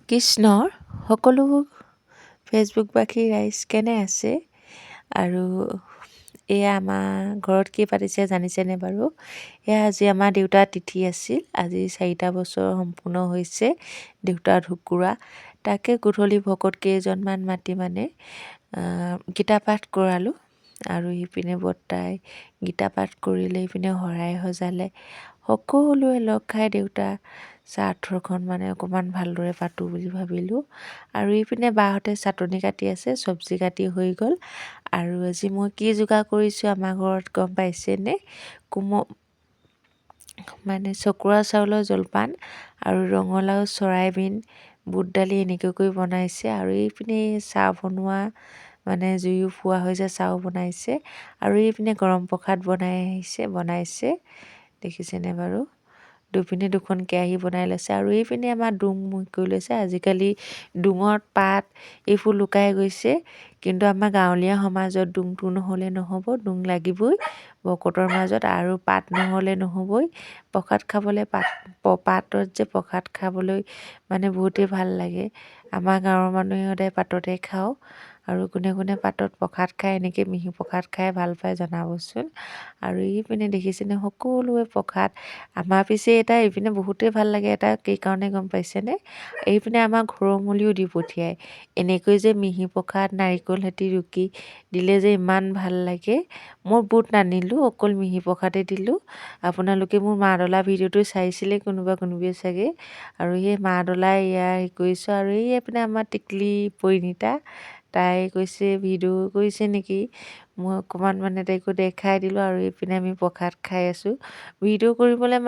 কৃষ্ণৰ সকলো ফেচবুকবাসী ৰাইজ কেনে আছে? আৰু এয়া আমাৰ ঘৰত কি পাতিছে জানিছেনে বাৰু? এয়া আজি আমাৰ দেউতাৰ তিথি আছিল। আজি 4টা বছৰ সম্পূৰ্ণ হৈছে দেউতা ঢুকুৰা। তাকে গধূলি ভকত কেইজনমান মাতি গীতা পাঠ কৰালোঁ। আৰু ইপিনে বৰ্তাই গীতা পাঠ কৰিলে, ইপিনে শৰাই সজালে। সকলোৱে লগ খাই দেউতা শ্ৰাদ্ধখন অকণমান ভালদৰে পাতোঁ বুলি ভাবিলোঁ। আৰু ইপিনে বাহঁতে চাটনি কাটি আছে, চব্জি কাটি হৈ গ'ল। আৰু আজি মই কি যোগাৰ কৰিছোঁ আমাৰ ঘৰত গম পাইছেনে? চকোৱা চাউলৰ জলপান আৰু ৰঙালাও, চৰাইবিন, বুট দালি এনেকৈ কৰি বনাইছে। আৰু এইপিনে চাহ বনোৱা জুয়ো পোৱা হৈছে, চাহো বনাইছে। আৰু এইপিনে গৰম প্ৰসাদ বনাইছে দেখিছেনে বাৰু? দুপিনে দুখন কেৰাহী বনাই লৈছে। আৰু এইপিনে আমাৰ ডোং কৰি লৈছে। আজিকালি ডোঙত পাত এইবোৰ লুকাই গৈছে, কিন্তু আমাৰ গাঁৱলীয়া সমাজত ডোংটো নহ'লে নহ'ব, ডোং লাগিবই ভকতৰ মাজত। আৰু পাত নহ'লে নহ'বই। প্ৰসাদ খাবলৈ পাতত যে প্ৰসাদ খাবলৈ বহুতেই ভাল লাগে। আমাৰ গাঁৱৰ মানুহে সদায় পাততে খাওঁ। আৰু কোনে কোনে পাতত প্ৰসাদ খায়, এনেকৈ মিহি প্ৰসাদ খাই ভাল পায় জনাবচোন। আৰু এইপিনে দেখিছেনে সকলোৱে প্ৰসাদ। আমাৰ পিছে এইপিনে বহুতেই ভাল লাগে, কি কাৰণে গম পাইছেনে? এইপিনে আমাৰ ঘৰমূলিও দি পঠিয়ায়। এনেকৈ যে মিহি প্ৰসাদ নাৰিকল সৈতে ৰুকি দিলে যে ইমান ভাল লাগে। মই বুট নানিলোঁ, অকল মিহি প্ৰসাদে দিলোঁ। আপোনালোকে মোৰ মা ডলা ভিডিঅ'টো চাইছিলে কোনোবাই চাগে। আৰু সেই মা ডলাই কৰিছোঁ। আৰু এইপিনে আমাৰ টিকলি পৰিণীতা, তাই কৈছে ভিডিঅ' কৰিছে নেকি? মই অকণমান তাইকো দেখাই দিলোঁ। আৰু এইপিনে আমি প্ৰসাদ খাই আছোঁ। ভিডিঅ' কৰিবলৈ